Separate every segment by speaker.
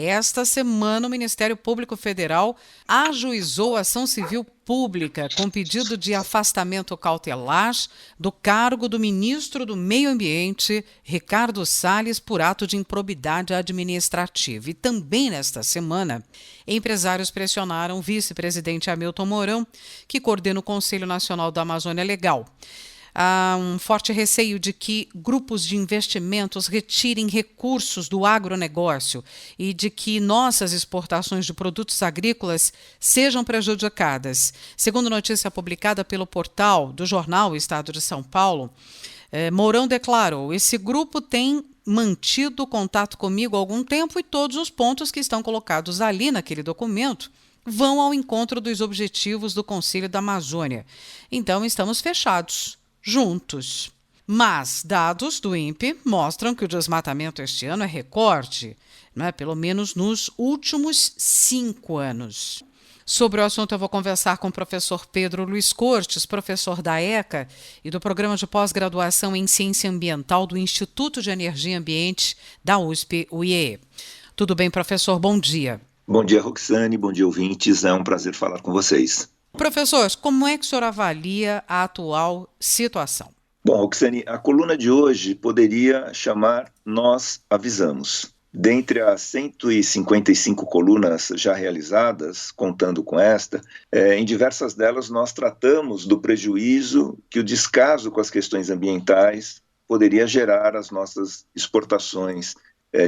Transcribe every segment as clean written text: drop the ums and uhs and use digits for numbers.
Speaker 1: Esta semana, o Ministério Público Federal ajuizou ação civil pública com pedido de afastamento cautelar do cargo do ministro do Meio Ambiente, Ricardo Salles, por ato de improbidade administrativa. E também nesta semana, empresários pressionaram o vice-presidente Hamilton Mourão, que coordena o Conselho Nacional da Amazônia Legal. Há um forte receio de que grupos de investimentos retirem recursos do agronegócio e de que nossas exportações de produtos agrícolas sejam prejudicadas. Segundo notícia publicada pelo portal do jornal Estado de São Paulo, Mourão declarou: esse grupo tem mantido contato comigo há algum tempo e todos os pontos que estão colocados ali naquele documento vão ao encontro dos objetivos do Conselho da Amazônia. Então estamos fechados. Juntos. Mas dados do INPE mostram que o desmatamento este ano é recorde, pelo menos nos últimos 5 anos. Sobre o assunto eu vou conversar com o professor Pedro Luiz Cortes, professor da ECA e do Programa de Pós-Graduação em Ciência Ambiental do Instituto de Energia e Ambiente da USP-UIE. Tudo bem, professor? Bom dia.
Speaker 2: Bom dia, Roxane. Bom dia, ouvintes. É um prazer falar com vocês.
Speaker 1: Professor, como é que o senhor avalia a atual situação?
Speaker 2: Bom, Roxane, a coluna de hoje poderia chamar Nós Avisamos. Dentre as 155 colunas já realizadas, contando com esta, em diversas delas nós tratamos do prejuízo que o descaso com as questões ambientais poderia gerar às nossas exportações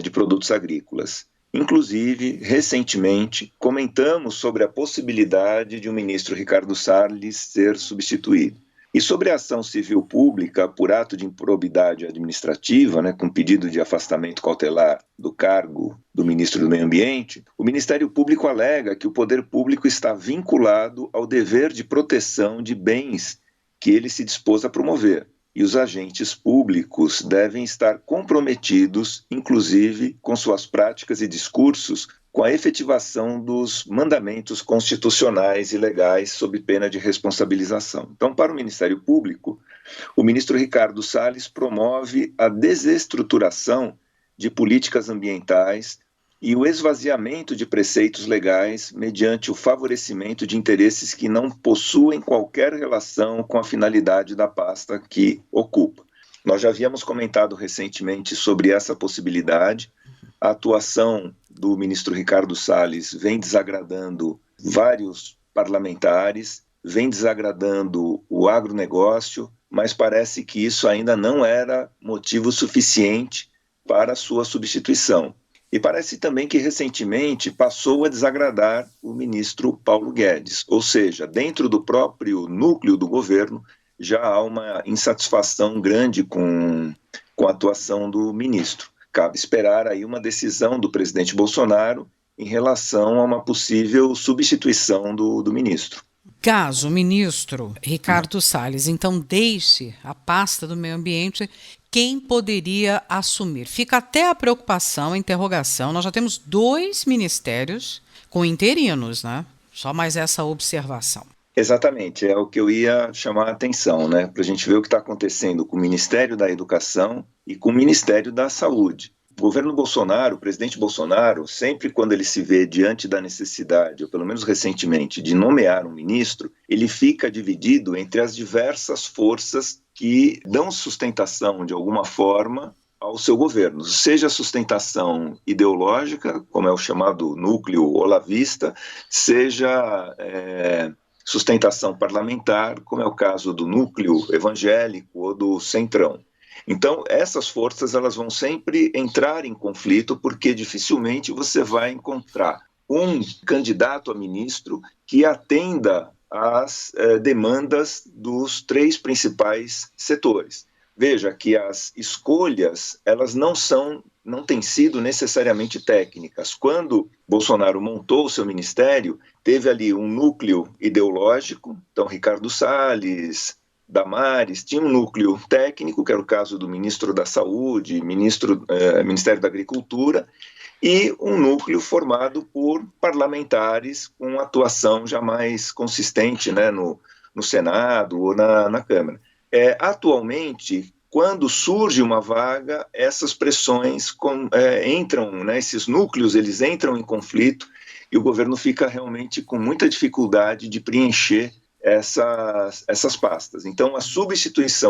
Speaker 2: de produtos agrícolas. Inclusive, recentemente, comentamos sobre a possibilidade de o ministro Ricardo Salles ser substituído. E sobre a ação civil pública por ato de improbidade administrativa, com pedido de afastamento cautelar do cargo do ministro do Meio Ambiente, o Ministério Público alega que o poder público está vinculado ao dever de proteção de bens que ele se dispôs a promover. E os agentes públicos devem estar comprometidos, inclusive, com suas práticas e discursos, com a efetivação dos mandamentos constitucionais e legais sob pena de responsabilização. Então, para o Ministério Público, o ministro Ricardo Salles promove a desestruturação de políticas ambientais e o esvaziamento de preceitos legais mediante o favorecimento de interesses que não possuem qualquer relação com a finalidade da pasta que ocupa. Nós já havíamos comentado recentemente sobre essa possibilidade. A atuação do ministro Ricardo Salles vem desagradando vários parlamentares, vem desagradando o agronegócio, mas parece que isso ainda não era motivo suficiente para a sua substituição. E parece também que recentemente passou a desagradar o ministro Paulo Guedes, ou seja, dentro do próprio núcleo do governo já há uma insatisfação grande com a atuação do ministro. Cabe esperar aí uma decisão do presidente Bolsonaro em relação a uma possível substituição do ministro.
Speaker 1: Caso o ministro Ricardo Salles, então, deixe a pasta do meio ambiente, quem poderia assumir? Fica até a preocupação, a interrogação. Nós já temos 2 ministérios com interinos, Só mais essa observação.
Speaker 2: Exatamente, é o que eu ia chamar a atenção, para a gente ver o que está acontecendo com o Ministério da Educação e com o Ministério da Saúde. O governo Bolsonaro, o presidente Bolsonaro, sempre quando ele se vê diante da necessidade, ou pelo menos recentemente, de nomear um ministro, ele fica dividido entre as diversas forças que dão sustentação, de alguma forma, ao seu governo. Seja sustentação ideológica, como é o chamado núcleo olavista, seja sustentação parlamentar, como é o caso do núcleo evangélico ou do centrão. Então, essas forças elas vão sempre entrar em conflito, porque dificilmente você vai encontrar um candidato a ministro que atenda às demandas dos 3 principais setores. Veja que as escolhas elas não têm sido necessariamente técnicas. Quando Bolsonaro montou o seu ministério, teve ali um núcleo ideológico, então Ricardo Salles, Damares, tinha um núcleo técnico, que era o caso do ministro da Saúde, Ministério da Agricultura, e um núcleo formado por parlamentares com atuação já mais consistente no Senado ou na Câmara. Atualmente, quando surge uma vaga, essas pressões entram, né, esses núcleos, eles entram em conflito e o governo fica realmente com muita dificuldade de preencher essas pastas. Então, a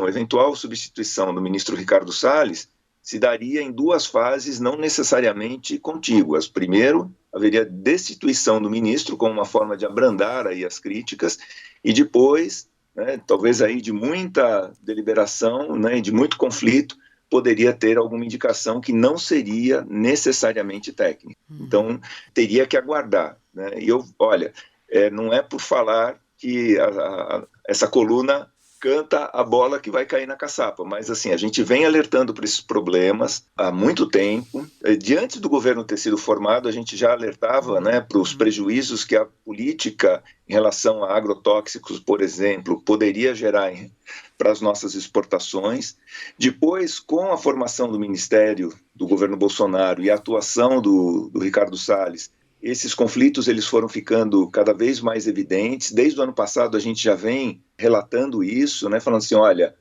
Speaker 2: eventual substituição do ministro Ricardo Salles se daria em duas fases não necessariamente contíguas. Primeiro, haveria destituição do ministro como uma forma de abrandar aí as críticas e depois, né, talvez aí de muita deliberação, né, de muito conflito, poderia ter alguma indicação que não seria necessariamente técnica. Então, teria que aguardar. Né? E não é por falar que essa coluna canta a bola que vai cair na caçapa, mas assim, a gente vem alertando para esses problemas há muito tempo. Diante do governo ter sido formado, a gente já alertava, né, para os prejuízos que a política em relação a agrotóxicos, por exemplo, poderia gerar para as nossas exportações. Depois, com a formação do Ministério do governo Bolsonaro e a atuação do Ricardo Salles, esses conflitos eles foram ficando cada vez mais evidentes. Desde o ano passado a gente já vem relatando isso, né, falando assim, olha,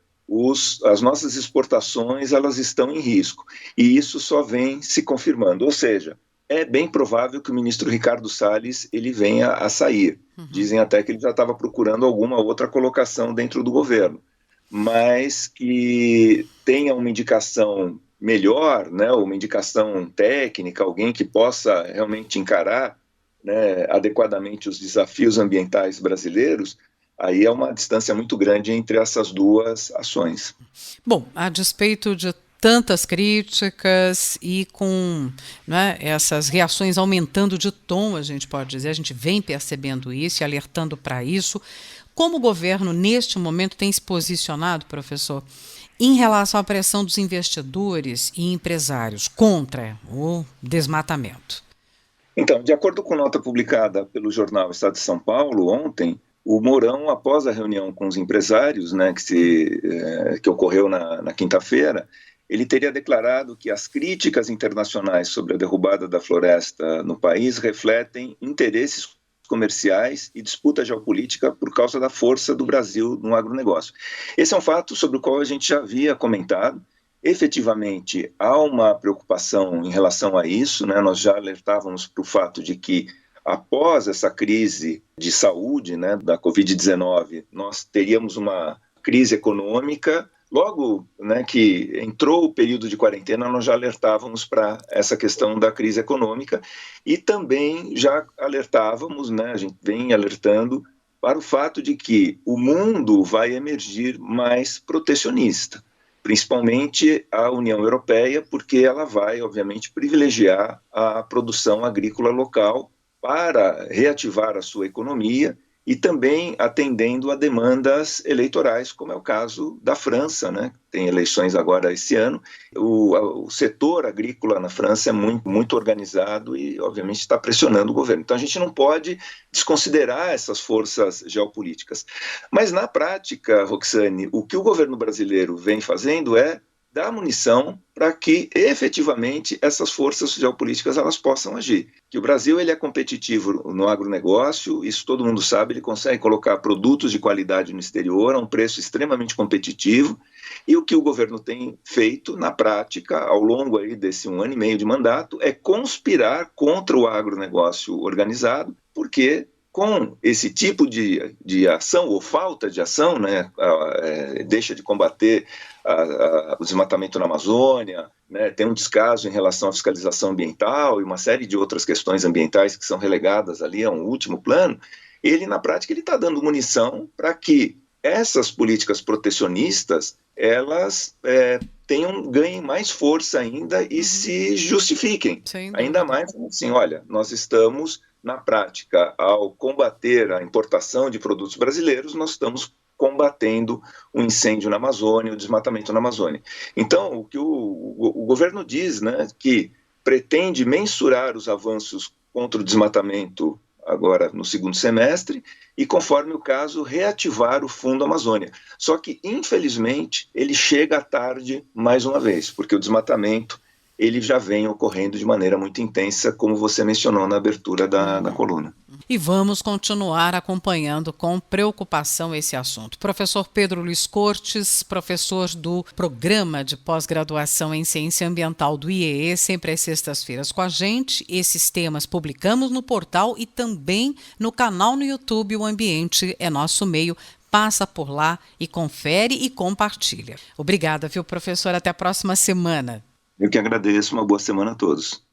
Speaker 2: as nossas exportações elas estão em risco. E isso só vem se confirmando. Ou seja, é bem provável que o ministro Ricardo Salles ele venha a sair. Dizem até que ele já estava procurando alguma outra colocação dentro do governo. Mas que tenha uma indicação melhor, né, uma indicação técnica, alguém que possa realmente encarar, né, adequadamente os desafios ambientais brasileiros, aí é uma distância muito grande entre essas duas ações.
Speaker 1: Bom, a despeito de tantas críticas e com, né, essas reações aumentando de tom, a gente pode dizer, a gente vem percebendo isso e alertando para isso. Como o governo, neste momento, tem se posicionado, professor, em relação à pressão dos investidores e empresários contra o desmatamento?
Speaker 2: Então, de acordo com nota publicada pelo jornal Estado de São Paulo ontem, o Mourão, após a reunião com os empresários, né, que ocorreu na quinta-feira, ele teria declarado que as críticas internacionais sobre a derrubada da floresta no país refletem interesses comerciais e disputa geopolítica por causa da força do Brasil no agronegócio. Esse é um fato sobre o qual a gente já havia comentado. Efetivamente, há uma preocupação em relação a isso, né? Nós já alertávamos para o fato de que, após essa crise de saúde, né, da Covid-19, nós teríamos uma crise econômica. Logo, né, que entrou o período de quarentena, nós já alertávamos para essa questão da crise econômica e também já alertávamos, né, a gente vem alertando para o fato de que o mundo vai emergir mais protecionista, principalmente a União Europeia, porque ela vai, obviamente, privilegiar a produção agrícola local para reativar a sua economia e também atendendo a demandas eleitorais, como é o caso da França, né? Tem eleições agora esse ano. O setor agrícola na França é muito organizado e, obviamente, está pressionando o governo. Então, a gente não pode desconsiderar essas forças geopolíticas. Mas, na prática, Roxane, o que o governo brasileiro vem fazendo é dar munição para que, efetivamente, essas forças geopolíticas elas possam agir. Que o Brasil ele é competitivo no agronegócio, isso todo mundo sabe, ele consegue colocar produtos de qualidade no exterior a um preço extremamente competitivo, e o que o governo tem feito, na prática, ao longo aí desse 1 ano e meio de mandato, é conspirar contra o agronegócio organizado, porque com esse tipo de ação, ou falta de ação, né, deixa de combater o desmatamento na Amazônia, né, tem um descaso em relação à fiscalização ambiental e uma série de outras questões ambientais que são relegadas ali a um último plano, ele, na prática, ele está dando munição para que essas políticas protecionistas, elas ganhem mais força ainda e se justifiquem. Ainda mais assim, olha, nós estamos, na prática, ao combater a importação de produtos brasileiros, nós estamos combatendo o incêndio na Amazônia, o desmatamento na Amazônia. Então, o que o governo diz, né, que pretende mensurar os avanços contra o desmatamento agora no segundo semestre e, conforme o caso, reativar o Fundo Amazônia. Só que, infelizmente, ele chega tarde mais uma vez, porque o desmatamento ele já vem ocorrendo de maneira muito intensa, como você mencionou na abertura da coluna.
Speaker 1: E vamos continuar acompanhando com preocupação esse assunto. Professor Pedro Luiz Cortes, professor do Programa de Pós-Graduação em Ciência Ambiental do IEE, sempre às sextas-feiras com a gente. Esses temas publicamos no portal e também no canal no YouTube. O Ambiente é Nosso Meio. Passa por lá e confere e compartilha. Obrigada, viu, professor? Até a próxima semana.
Speaker 2: Eu que agradeço. Uma boa semana a todos.